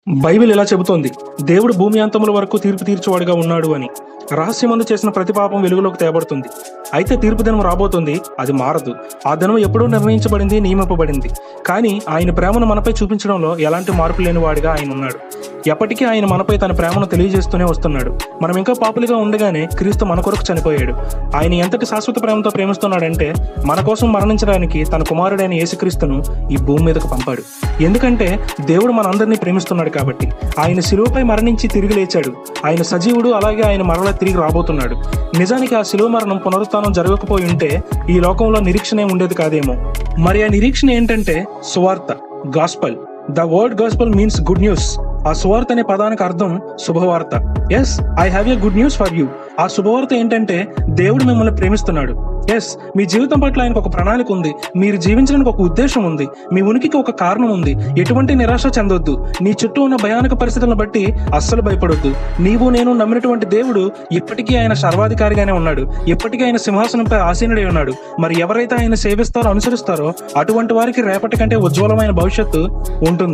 Bible ఇలా చెబుతోంది, దేవుడు భూమి అంతముల వరకు తీర్పు తీర్చేవాడుగా ఉన్నాడు అని. రహస్యమందు చేసిన ప్రతి పాపం వెలుగులోకి తేబడుతుంది. అయితే తీర్పు దినం రాబోతుంది, అది మారదు. ఆ దినం ఎప్పుడూ నిర్ణయించబడింది, నియమింపబడింది. కానీ ఆయన ప్రేమను మనపై చూపించడంలో ఎలాంటి మార్పు లేని వాడిగా ఆయన ఉన్నాడు. ఎప్పటికీ ఆయన మనపై తన ప్రేమను తెలియజేస్తూనే వస్తున్నాడు. మనం ఇంకా పాపులుగా ఉండగానే క్రీస్తు మన కొరకు చనిపోయాడు. ఆయన ఎంతటి శాశ్వత ప్రేమతో ప్రేమిస్తున్నాడంటే మన కోసం మరణించడానికి తన కుమారుడైన యేసుక్రీస్తును ఈ భూమి మీదకు పంపాడు. ఎందుకంటే దేవుడు మనందరినీ ప్రేమిస్తున్నాడు కాబట్టి. ఆయన శిలువపై మరణించి తిరిగి లేచాడు. ఆయన సజీవుడు, అలాగే ఆయన మరలా తిరిగి రాబోతున్నాడు. నిజానికి ఆ శిలువ మరణం పునరుత్థానం జరగకపోయి ఉంటే ఈ లోకంలో నిరీక్షణ ఉండేది కాదేమో. మరి ఆ నిరీక్షణ ఏంటంటే సువార్త, gospel. The word gospel means good news. ఆ సువార్త అనే పదానికి అర్థం శుభవార్త. Yes, I have a good news for you. ఆ శుభవార్త ఏంటంటే దేవుడు మిమ్మల్ని ప్రేమిస్తున్నాడు. ఎస్, మీ జీవితం పట్ల ఆయనకు ఒక ప్రణాళిక ఉంది. మీరు జీవించడానికి ఒక ఉద్దేశం ఉంది. మీ ఉనికికి ఒక కారణం ఉంది. ఎటువంటి నిరాశ చెందొద్దు. నీ చుట్టూ ఉన్న భయానక పరిస్థితులను బట్టి అస్సలు భయపడొద్దు. నీవు నేను నమ్మినటువంటి దేవుడు ఇప్పటికీ ఆయన సర్వాధికారిగానే ఉన్నాడు. ఇప్పటికీ ఆయన సింహాసనంపై ఆసీనుడై ఉన్నాడు. మరి ఎవరైతే ఆయన సేవిస్తారో, అనుసరిస్తారో అటువంటి వారికి రేపటి కంటే ఉజ్వలమైన భవిష్యత్తు ఉంటుంది.